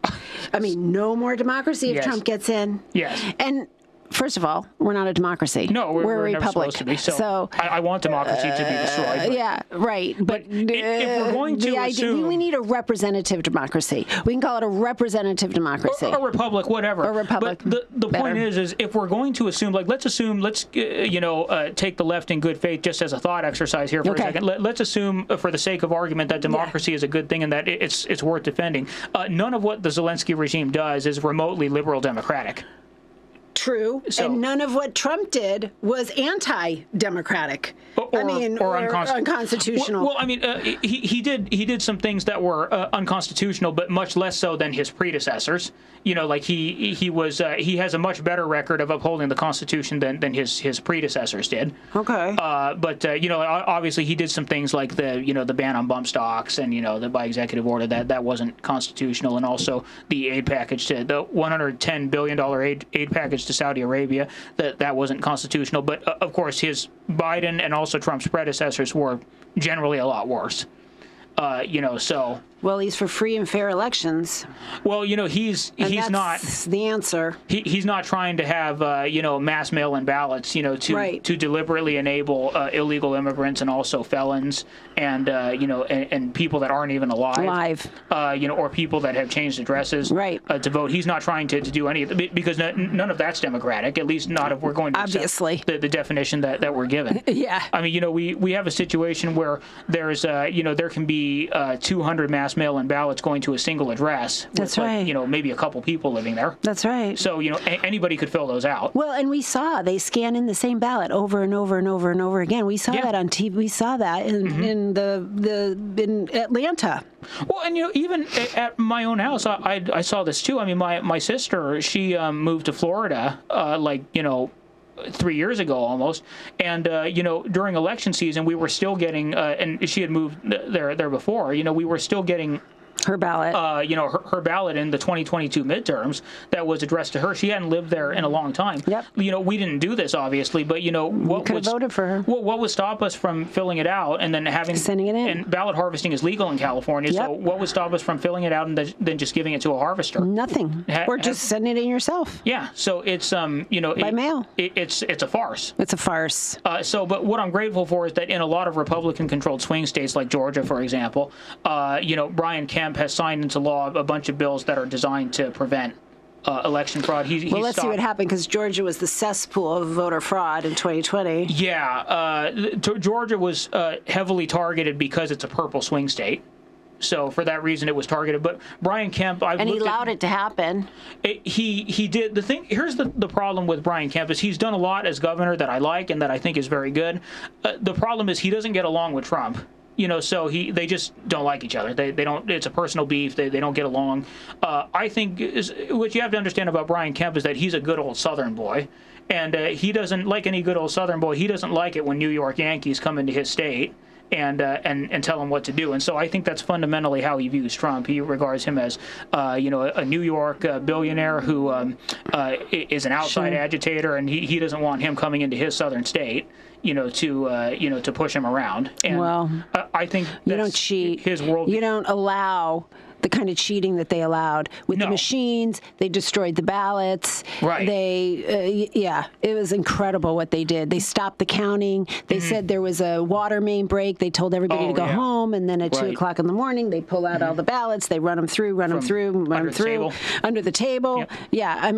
Speaker 2: No more democracy if Trump gets in.
Speaker 1: Yes.
Speaker 2: And first of all, we're not a democracy.
Speaker 1: No, we're
Speaker 2: a
Speaker 1: never
Speaker 2: republic.
Speaker 1: supposed to be. So I want democracy to be destroyed. But,
Speaker 2: yeah, right. But
Speaker 1: if we're going to assume...
Speaker 2: we need a representative democracy. We can call it a representative democracy.
Speaker 1: A republic, whatever.
Speaker 2: A republic.
Speaker 1: But the point is if we're going to assume, like, let's take the left in good faith just as a thought exercise here for a second. Let's assume, for the sake of argument, that democracy is a good thing and that it's worth defending. None of what the Zelensky regime does is remotely liberal democratic.
Speaker 2: True, and none of what Trump did was anti-democratic. Or unconstitutional.
Speaker 1: Well, he did some things that were unconstitutional, but much less so than his predecessors. Like he has a much better record of upholding the Constitution than his predecessors did.
Speaker 2: Okay.
Speaker 1: But obviously he did some things like the ban on bump stocks and the by executive order that wasn't constitutional, and also the aid package to the $110 billion aid package to Saudi Arabia that wasn't constitutional. But of course his Biden and also Trump's predecessors were generally a lot worse. So.
Speaker 2: Well, he's for free and fair elections.
Speaker 1: Well, he's not
Speaker 2: the answer.
Speaker 1: He's not trying to have mass mail-in ballots, to deliberately enable illegal immigrants and also felons and and people that aren't even alive, or people that have changed addresses to vote. He's not trying to do any of it because none of that's democratic. At least not if we're going to
Speaker 2: obviously
Speaker 1: accept the definition that we're given.
Speaker 2: Yeah.
Speaker 1: We have a situation where there's there can be 200 mass mail-in ballots going to a single address.
Speaker 2: That's right.
Speaker 1: Maybe a couple people living there.
Speaker 2: That's right.
Speaker 1: So, anybody could fill those out.
Speaker 2: Well, and we saw they scan in the same ballot over and over and over and over again. We saw that on TV. We saw that in Atlanta.
Speaker 1: Well, and even at my own house, I saw this too. My sister, she moved to Florida 3 years ago almost, and during election season we were still getting and she had moved there before, we were still getting
Speaker 2: her ballot.
Speaker 1: Her ballot in the 2022 midterms that was addressed to her. She hadn't lived there in a long time.
Speaker 2: Yep.
Speaker 1: We didn't do this obviously, but what
Speaker 2: could have voted for her.
Speaker 1: What would stop us from filling it out and then sending it in? And ballot harvesting is legal in California.
Speaker 2: Yep.
Speaker 1: So what would stop us from filling it out and then just giving it to a harvester?
Speaker 2: Nothing. Or just sending it in yourself.
Speaker 1: Yeah. So it's by mail. It's a farce.
Speaker 2: It's a farce.
Speaker 1: But what I'm grateful for is that in a lot of Republican-controlled swing states like Georgia, for example, Brian Kemp has signed into law a bunch of bills that are designed to prevent election fraud.
Speaker 2: Let's see what happened, because Georgia was the cesspool of voter fraud in 2020.
Speaker 1: Yeah, Georgia was heavily targeted because it's a purple swing state. So for that reason, it was targeted. But Brian Kemp,
Speaker 2: he allowed it to happen.
Speaker 1: He did the thing. Here's the problem with Brian Kemp is he's done a lot as governor that I like and that I think is very good. The problem is he doesn't get along with Trump. So they just don't like each other. They don't. It's a personal beef. They don't get along. I think what you have to understand about Brian Kemp is that he's a good old Southern boy, and he doesn't like any good old Southern boy. He doesn't like it when New York Yankees come into his state and tell him what to do. And so I think that's fundamentally how he views Trump. He regards him as a New York billionaire who is an outside agitator, and he doesn't want him coming into his Southern state. To push him around. And I think
Speaker 2: you don't cheat.
Speaker 1: His world.
Speaker 2: You don't allow the kind of cheating that they allowed with the machines. They destroyed the ballots.
Speaker 1: Right.
Speaker 2: It was incredible what they did. They stopped the counting. They said there was a water main break. They told everybody to go home, and then at 2 o'clock in the morning, they pull out all the ballots. They run them through under the table. Yep. Yeah,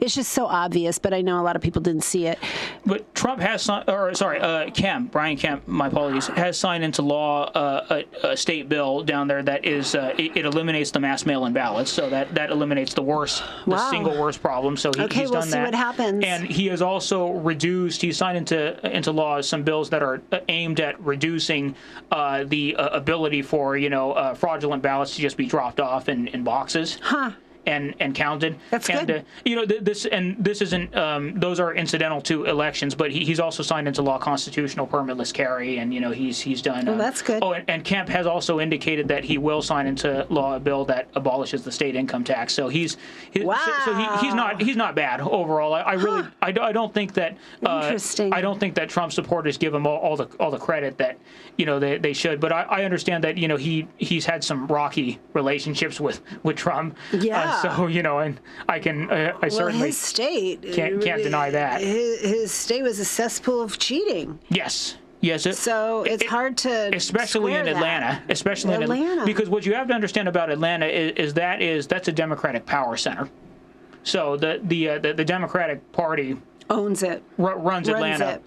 Speaker 2: it's just so obvious, but I know a lot of people didn't see it.
Speaker 1: But Trump has Brian Kemp, my apologies, has signed into law a state bill down there that is it eliminates the mass mail-in ballots, so that eliminates the single worst problem. So he's done that.
Speaker 2: We'll see what happens.
Speaker 1: And he has also reduced. He signed into law some bills that are aimed at reducing the ability for fraudulent ballots to just be dropped off in boxes. And counted.
Speaker 2: That's good.
Speaker 1: This isn't. Those are incidental to elections, but he's also signed into law constitutional permitless carry, and he's done.
Speaker 2: Well, that's good.
Speaker 1: And Kemp has also indicated that he will sign into law a bill that abolishes the state income tax. So he's not bad overall. I don't think that.
Speaker 2: Interesting.
Speaker 1: I don't think that Trump supporters give him all the credit that they should. But I understand that he's had some rocky relationships with Trump.
Speaker 2: Yeah.
Speaker 1: So, and I can, I certainly
Speaker 2: his state
Speaker 1: can't deny that.
Speaker 2: His state was a cesspool of cheating.
Speaker 1: Yes.
Speaker 2: So it's hard to
Speaker 1: especially in Atlanta, because what you have to understand about Atlanta is that's a Democratic power center. So the Democratic Party
Speaker 2: owns it,
Speaker 1: runs Atlanta.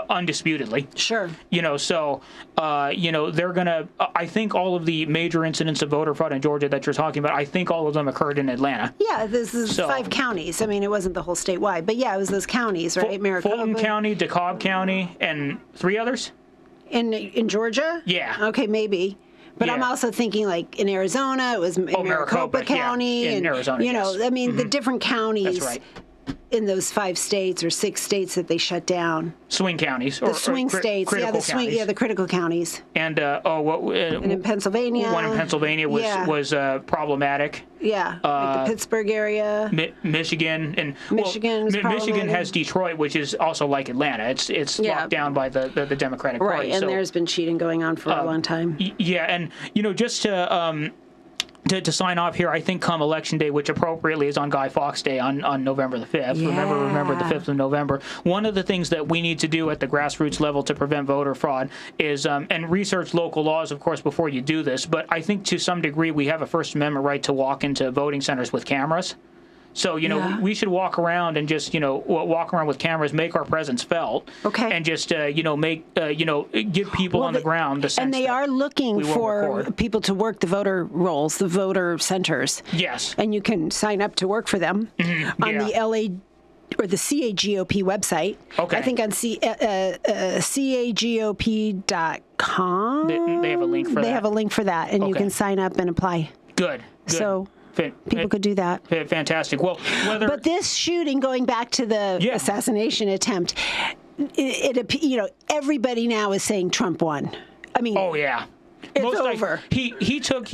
Speaker 1: Undisputedly.
Speaker 2: Sure.
Speaker 1: They're going to, I think all of the major incidents of voter fraud in Georgia that you're talking about, I think all of them occurred in Atlanta.
Speaker 2: Yeah, this is 5 counties. I mean, it wasn't the whole statewide, but yeah, it was those counties, right? Maricopa.
Speaker 1: Fulton County, DeKalb County, and 3 others?
Speaker 2: In Georgia?
Speaker 1: Yeah.
Speaker 2: Okay, maybe. But I'm also thinking, like, in Arizona, it was Maricopa County.
Speaker 1: Yeah. In Arizona,
Speaker 2: I mean, the different counties.
Speaker 1: That's right.
Speaker 2: In those 5 states or 6 states that they shut down.
Speaker 1: Swing counties.
Speaker 2: The swing states. The critical counties.
Speaker 1: And,
Speaker 2: and in Pennsylvania.
Speaker 1: One in Pennsylvania was problematic.
Speaker 2: Yeah, like the Pittsburgh area.
Speaker 1: Michigan. And
Speaker 2: Michigan
Speaker 1: has Detroit, which is also like Atlanta. It's locked down by the Democratic Party.
Speaker 2: Right, and there's been cheating going on for a long time.
Speaker 1: Yeah, and, just to sign off here, I think come Election Day, which appropriately is on Guy Fawkes Day on November the 5th. Yeah. Remember the 5th of November. One of the things that we need to do at the grassroots level to prevent voter fraud is, and research local laws, of course, before you do this, but I think to some degree we have a First Amendment right to walk into voting centers with cameras. So, we should walk around and just, walk around with cameras, make our presence felt.
Speaker 2: Okay.
Speaker 1: And just, give people on the ground the sense
Speaker 2: and they are looking for people to work the voter rolls, the voter centers.
Speaker 1: Yes.
Speaker 2: And you can sign up to work for them on the LA or the CA GOP website. Okay. I think on cagop.com.
Speaker 1: They have a link for that.
Speaker 2: They have a link for that, and you can sign up and apply.
Speaker 1: Good.
Speaker 2: So people could do that.
Speaker 1: Fantastic. Well,
Speaker 2: but this shooting, going back to the assassination attempt, everybody now is saying Trump won. I mean,
Speaker 1: oh yeah.
Speaker 2: It's over.
Speaker 1: He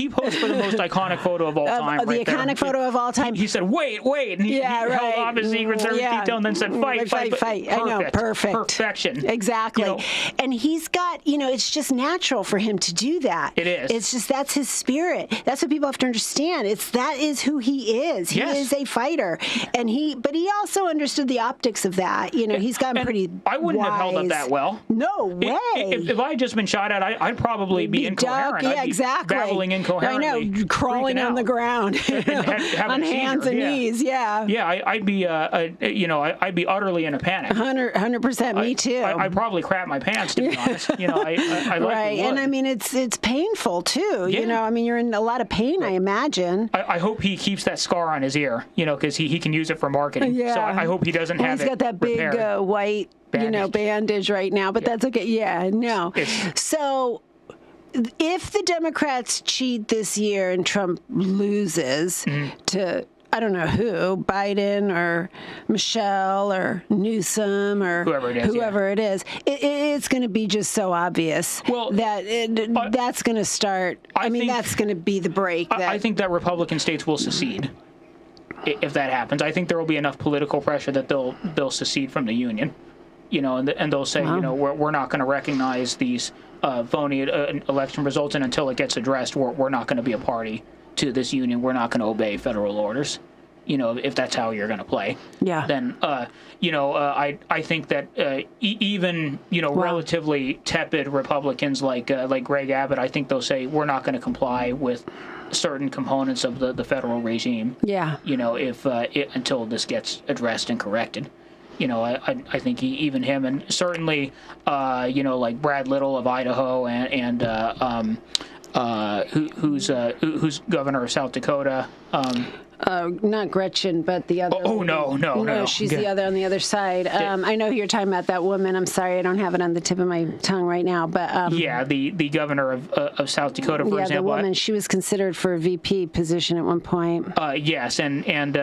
Speaker 1: posed for the most iconic photo of all time.
Speaker 2: The iconic photo of all time.
Speaker 1: He said, "Wait," and he held off his Secret Service detail, and then said, "Fight."
Speaker 2: I know, perfect.
Speaker 1: Perfection.
Speaker 2: Exactly. And he's got, it's just natural for him to do that.
Speaker 1: It is.
Speaker 2: It's just that's his spirit. That's what people have to understand. That is who he is. He is a fighter, but he also understood the optics of that. He's gotten pretty.
Speaker 1: I wouldn't have held up that well.
Speaker 2: No way.
Speaker 1: If I had just been shot at, I'd probably be incoherent.
Speaker 2: Yeah, exactly.
Speaker 1: Babbling incoherently.
Speaker 2: I know, crawling on the ground, on hands and knees. Yeah.
Speaker 1: Yeah, I'd be, I'd be utterly in a panic.
Speaker 2: 100%. Me too.
Speaker 1: I'd probably crap my pants, to be honest. I
Speaker 2: right, and I mean it's painful too.
Speaker 1: Yeah.
Speaker 2: You're in a lot of pain. I imagine.
Speaker 1: I hope he keeps that scar on his ear. Because he can use it for marketing.
Speaker 2: Yeah.
Speaker 1: So I hope he doesn't have it.
Speaker 2: He's got that big white, bandage right now. But that's okay. Yeah. No. So. If the Democrats cheat this year and Trump loses to, I don't know who, Biden or Michelle or Newsom or whoever it is, it's going to be just so obvious that that's going to start. That's going to be the break.
Speaker 1: I think that Republican states will secede. If that happens, I think there will be enough political pressure that they'll secede from the union. And they'll say, we're not going to recognize these phony election results, and until it gets addressed, we're not going to be a party to this union. We're not going to obey federal orders. If that's how you're going to play. Yeah. Then, I think that even relatively tepid Republicans like Greg Abbott, I think they'll say we're not going to comply with certain components of the federal regime. Yeah. Until this gets addressed and corrected. I think even him, and certainly, like Brad Little of Idaho and who's governor of South Dakota.
Speaker 2: Not Gretchen, but the other.
Speaker 1: No.
Speaker 2: She's the other on the other side. I know who you're talking about, that woman. I'm sorry, I don't have it on the tip of my tongue right now, but
Speaker 1: the governor of South Dakota, for example.
Speaker 2: The woman. She was considered for a VP position at one point.
Speaker 1: Yes, and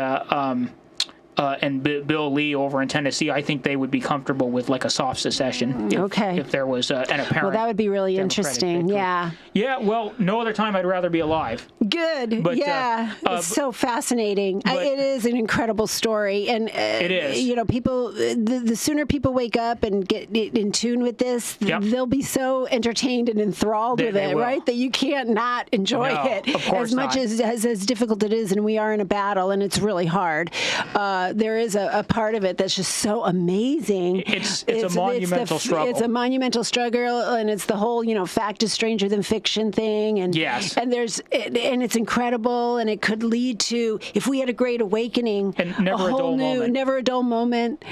Speaker 1: and Bill Lee over in Tennessee, I think they would be comfortable with like a soft secession if there was an apparent.
Speaker 2: Well, that would be really
Speaker 1: Democratic
Speaker 2: interesting.
Speaker 1: victory.
Speaker 2: Yeah.
Speaker 1: Yeah. Well, no other time I'd rather be alive.
Speaker 2: Good.
Speaker 1: But,
Speaker 2: it's so fascinating. It is an incredible story, and
Speaker 1: it is.
Speaker 2: You know, people. The sooner people wake up and get in tune with this, they'll be so entertained and enthralled with it, right? That you can't not enjoy it as much as difficult it is. And we are in a battle, and it's really hard. There is a part of it that's just so amazing.
Speaker 1: It's a monumental struggle.
Speaker 2: It's a monumental struggle, and it's the whole fact is stranger than fiction thing. And and it's incredible, and it could lead to, if we had a great awakening,
Speaker 1: and never
Speaker 2: a dull moment.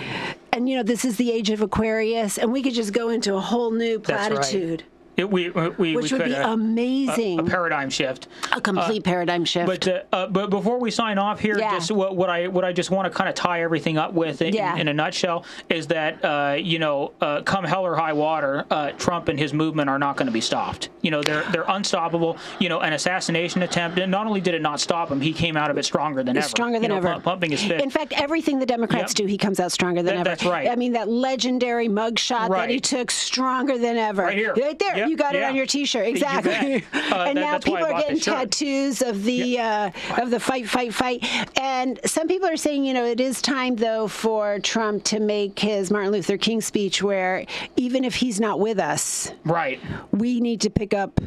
Speaker 2: And this is the age of Aquarius, and we could just go into a whole new platitude.
Speaker 1: Which would
Speaker 2: be amazing.
Speaker 1: A paradigm shift.
Speaker 2: A complete paradigm shift.
Speaker 1: But before we sign off here, just what I just want to kind of tie everything up with in a nutshell is that come hell or high water, Trump and his movement are not going to be stopped. They're unstoppable. An assassination attempt. And not only did it not stop him, he came out of it stronger than ever.
Speaker 2: Stronger than ever.
Speaker 1: Pumping his fist.
Speaker 2: In fact, everything the Democrats do, he comes out stronger than ever.
Speaker 1: That's right.
Speaker 2: I mean, that legendary mugshot that he took, stronger than ever.
Speaker 1: Right here.
Speaker 2: Right there. You got it on your T-shirt, exactly. And now people are getting tattoos of the fight. And some people are saying, it is time though for Trump to make his Martin Luther King speech, where even if he's not with us, we need to pick up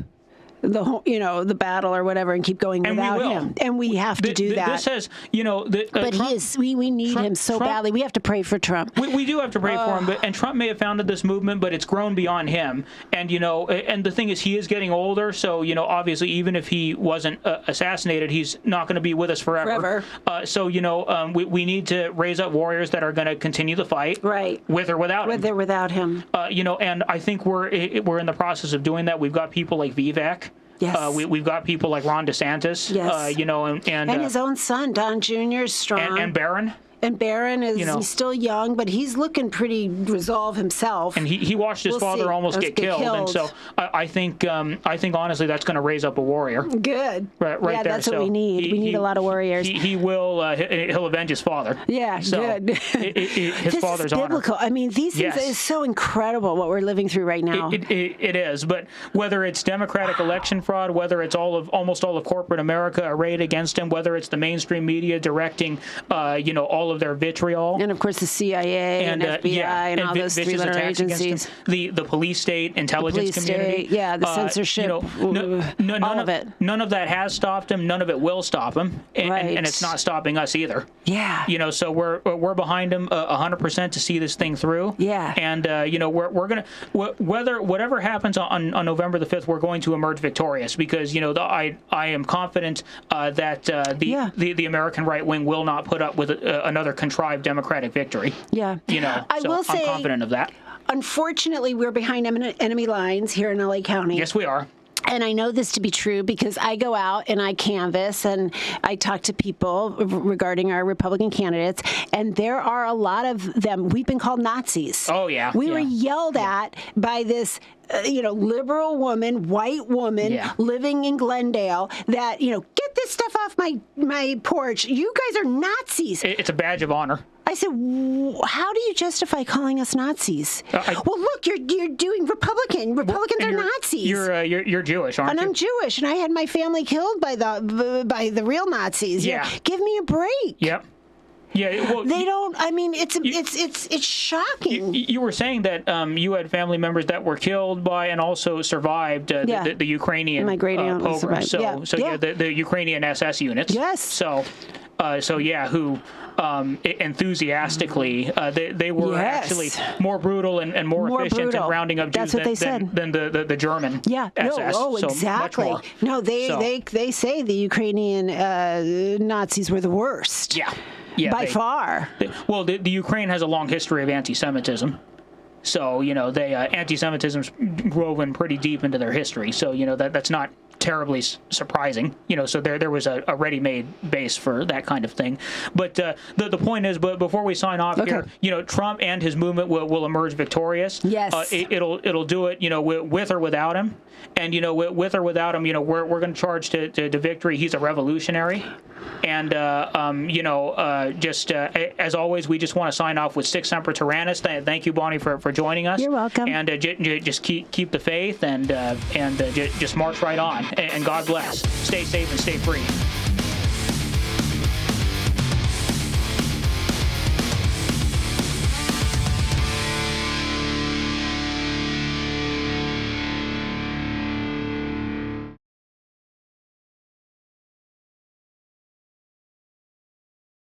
Speaker 2: the battle or whatever and keep going without him. And we have to do that.
Speaker 1: This says,
Speaker 2: but Trump, we need him so badly. We have to pray for Trump.
Speaker 1: We do have to pray for him. And Trump may have founded this movement, but it's grown beyond him. And, and the thing is, he is getting older. So, obviously, even if he wasn't assassinated, he's not going to be with us forever. So, we need to raise up warriors that are going to continue the fight.
Speaker 2: Right.
Speaker 1: With or without him.
Speaker 2: With or without him.
Speaker 1: And I think we're in the process of doing that. We've got people like Vivek.
Speaker 2: Yes.
Speaker 1: We've got people like Ron DeSantis.
Speaker 2: Yes. And his own son, Don Jr. is strong.
Speaker 1: And Barron.
Speaker 2: And Barron is he's still young, but he's looking pretty resolved himself.
Speaker 1: And he watched his father almost get killed. And so I think honestly that's going to raise up a warrior.
Speaker 2: Good.
Speaker 1: Right
Speaker 2: there. That's what we need. We need a lot of warriors.
Speaker 1: He'll avenge his father.
Speaker 2: Yeah,
Speaker 1: so
Speaker 2: good.
Speaker 1: His father's
Speaker 2: honor. Biblical. I mean, these things is so incredible what we're living through right now.
Speaker 1: It is. But whether it's Democratic election fraud, whether it's almost all of corporate America arrayed against him, whether it's the mainstream media directing all of their vitriol,
Speaker 2: and of course the CIA and FBI and all those three-letter agencies,
Speaker 1: the police state, intelligence community,
Speaker 2: the censorship, all of it.
Speaker 1: None of that has stopped him. None of it will stop him, and it's not stopping us either.
Speaker 2: Yeah.
Speaker 1: So we're behind him 100% to see this thing through.
Speaker 2: Yeah.
Speaker 1: And we're gonna whatever happens on November the 5th, we're going to emerge victorious because I am confident that the American right wing will not put up with another contrived Democratic victory.
Speaker 2: Yeah.
Speaker 1: I will say, I'm confident of that.
Speaker 2: Unfortunately, we're behind enemy lines here in LA County.
Speaker 1: Yes, we are.
Speaker 2: And I know this to be true because I go out and I canvass and I talk to people regarding our Republican candidates, and there are a lot of them. We've been called Nazis.
Speaker 1: Oh, yeah.
Speaker 2: We were yelled at by this liberal woman, white woman living in Glendale that, get this stuff off my porch. You guys are Nazis.
Speaker 1: It's a badge of honor.
Speaker 2: I said, how do you justify calling us Nazis? Well, look, you're doing Republicans are Nazis.
Speaker 1: You're Jewish, aren't you?
Speaker 2: And I'm Jewish, and I had my family killed by the real Nazis.
Speaker 1: Yeah.
Speaker 2: Give me a break.
Speaker 1: Yep. Yeah, well,
Speaker 2: they don't. I mean, it's shocking.
Speaker 1: You were saying that you had family members that were killed by and also survived the Ukrainian pogroms. The Ukrainian SS units.
Speaker 2: Yes.
Speaker 1: Who enthusiastically they were actually more brutal and more efficient in rounding up Jews than the German SS.
Speaker 2: Exactly.
Speaker 1: So much more.
Speaker 2: No, they say the Ukrainian Nazis were the worst.
Speaker 1: Yeah,
Speaker 2: by far.
Speaker 1: The Ukraine has a long history of anti-Semitism. So, anti-Semitism's woven pretty deep into their history. So, that's not terribly surprising. So there was a ready-made base for that kind of thing. But the point is, but before we sign off here, Trump and his movement will emerge victorious.
Speaker 2: Yes.
Speaker 1: It'll do it, with or without him. And, with or without him, we're going to charge to victory. He's a revolutionary. And, as always, we just want to sign off with Sic Semper Tyrannis. Thank you, Bonnie, for joining us.
Speaker 2: You're welcome.
Speaker 1: And just keep the faith and just march right on. And God bless. Stay safe and stay free.